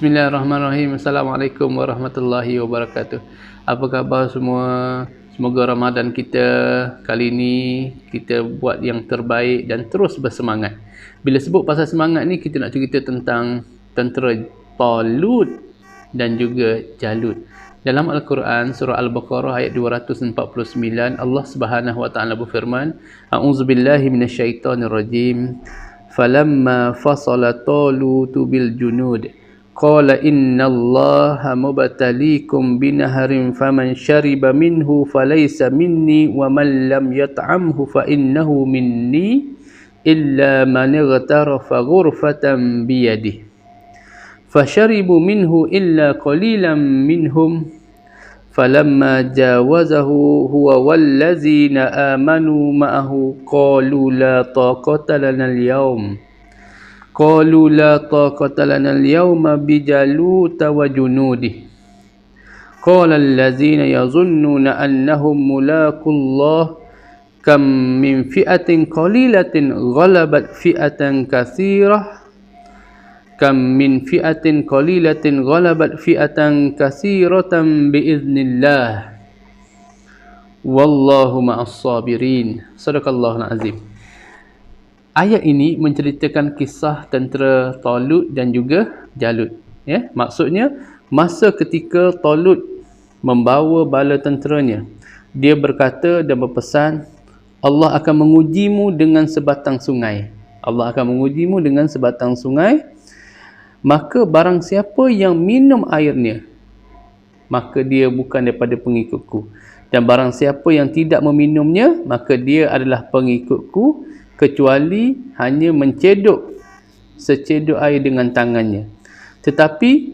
Bismillahirrahmanirrahim. Assalamualaikum warahmatullahi wabarakatuh. Apa khabar semua? Semoga Ramadan kita kali ini kita buat yang terbaik dan terus bersemangat. Bila sebut pasal semangat ni, kita nak cerita tentang tentera Talut dan juga Jalut. Dalam Al-Quran surah Al-Baqarah ayat 249, Allah Subhanahu wa taala berfirman, A'udzubillahi minasyaitonirrajim. Falamma fasala Talutu bil junud qala innallaha mubtaliikum binaharin faman syariba minhu falaysa minni wa man lam yat'amhu fa innahu minni illa man ightarafa ghurfatan biyadihi fasharibu minhu illa qalilan minhum falamma jawazahu huwa wallazina amanu ma'ahu qalu la taqata lana al-yawm bijaluta wa junudih qala allazina yazunnuna annahum mulaqullah kam min fi'atin qalilatin ghalabat fi'atan katsirah biiznillah wallahu ma'as sabirin. Sadaqallahul azim. Ayat ini menceritakan kisah tentera Talut dan juga Jalut. Ya, maksudnya masa ketika Talut membawa bala tenteranya, dia berkata dan berpesan, Allah akan mengujimu dengan sebatang sungai. Allah akan mengujimu dengan sebatang sungai. Maka barang siapa yang minum airnya, maka dia bukan daripada pengikutku. Dan barang siapa yang tidak meminumnya, maka dia adalah pengikutku, kecuali hanya mencedok secedok air dengan tangannya. Tetapi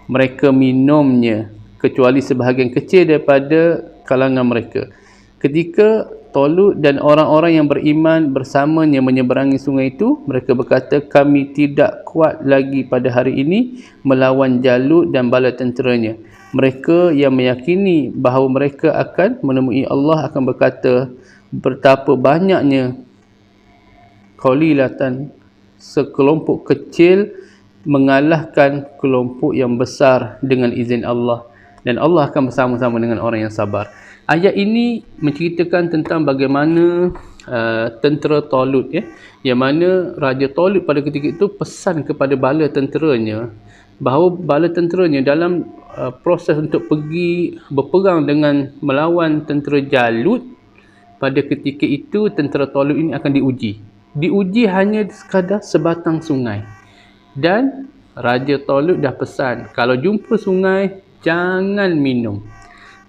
mereka minumnya, kecuali sebahagian kecil daripada kalangan mereka. Ketika Talut dan orang-orang yang beriman bersamanya menyeberangi sungai itu, mereka berkata, kami tidak kuat lagi pada hari ini melawan Jalut dan bala tenteranya. Mereka yang meyakini bahawa mereka akan menemui Allah akan berkata, betapa banyaknya qalilatan, sekelompok kecil mengalahkan kelompok yang besar dengan izin Allah, dan Allah akan bersama-sama dengan orang yang sabar. Ayat ini menceritakan tentang bagaimana tentera Talut, yang mana Raja Talut pada ketika itu pesan kepada bala tenteranya bahawa bala tenteranya dalam proses untuk pergi berperang dengan melawan tentera Jalut, pada ketika itu tentera Talut ini akan diuji hanya sekadar sebatang sungai. Dan Raja Talut dah pesan, kalau jumpa sungai jangan minum,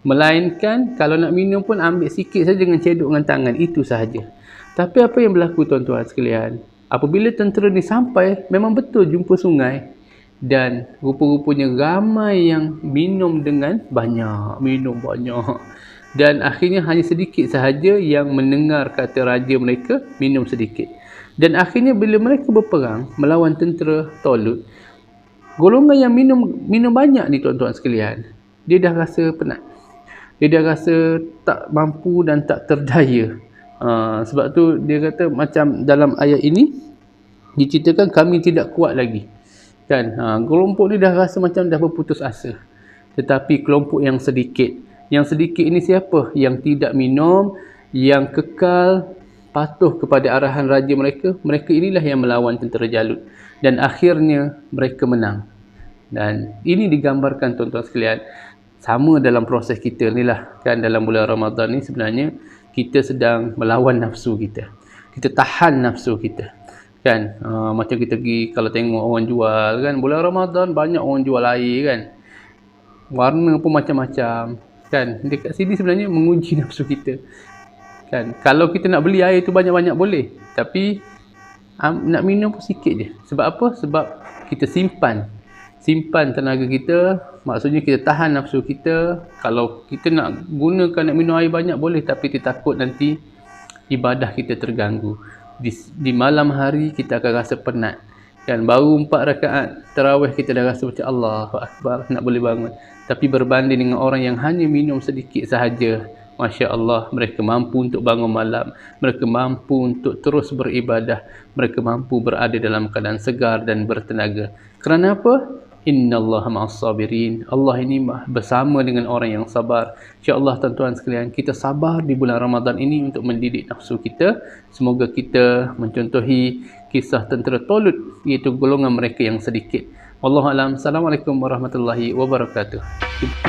melainkan kalau nak minum pun ambil sikit saja dengan cedok dengan tangan, itu sahaja. Tapi apa yang berlaku tuan-tuan sekalian, apabila tentera ni sampai, memang betul jumpa sungai, dan rupa-rupanya ramai yang minum dengan banyak, dan akhirnya hanya sedikit sahaja yang mendengar kata raja mereka minum sedikit. Dan akhirnya bila mereka berperang melawan tentera Talut, golongan yang minum banyak ni tuan-tuan sekalian, dia dah rasa penat, dia dah rasa tak mampu dan tak terdaya. Sebab tu dia kata, macam dalam ayat ini diceritakan kami tidak kuat lagi, kan. Kelompok ni dah rasa macam dah berputus asa. Tetapi kelompok yang sedikit ini siapa? Yang tidak minum, yang kekal patuh kepada arahan raja mereka. Mereka inilah yang melawan tentera Jalut, dan akhirnya mereka menang. Dan ini digambarkan tuan-tuan sekalian, sama dalam proses kita ni lah, kan. Dalam bulan Ramadan ni sebenarnya kita sedang melawan nafsu kita, kita tahan nafsu kita, kan. Macam kita pergi, kalau tengok orang jual, kan, bulan Ramadan banyak orang jual air, kan, warna pun macam-macam, kan. Dekat sini sebenarnya menguji nafsu kita, kan. Kalau kita nak beli air tu banyak-banyak boleh, tapi nak minum pun sikit je. Sebab apa? Sebab kita simpan tenaga kita, maksudnya kita tahan nafsu kita. Kalau kita nak gunakan, nak minum air banyak boleh, tapi kita takut nanti ibadah kita terganggu. Di malam hari kita akan rasa penat, kan. Baru 4 rakaat tarawih kita dah rasa macam Allahu Akbar, nak boleh bangun. Tapi berbanding dengan orang yang hanya minum sedikit sahaja, Masya Allah, mereka mampu untuk bangun malam, mereka mampu untuk terus beribadah, mereka mampu berada dalam keadaan segar dan bertenaga. Kerana apa? Innallaha ma'as sabirin. Allah ini bersama dengan orang yang sabar. InsyaAllah tuan-tuan sekalian, kita sabar di bulan Ramadan ini untuk mendidik nafsu kita. Semoga kita mencontohi kisah tentera Talut, iaitu golongan mereka yang sedikit. Wallahualam. Assalamualaikum warahmatullahi wabarakatuh.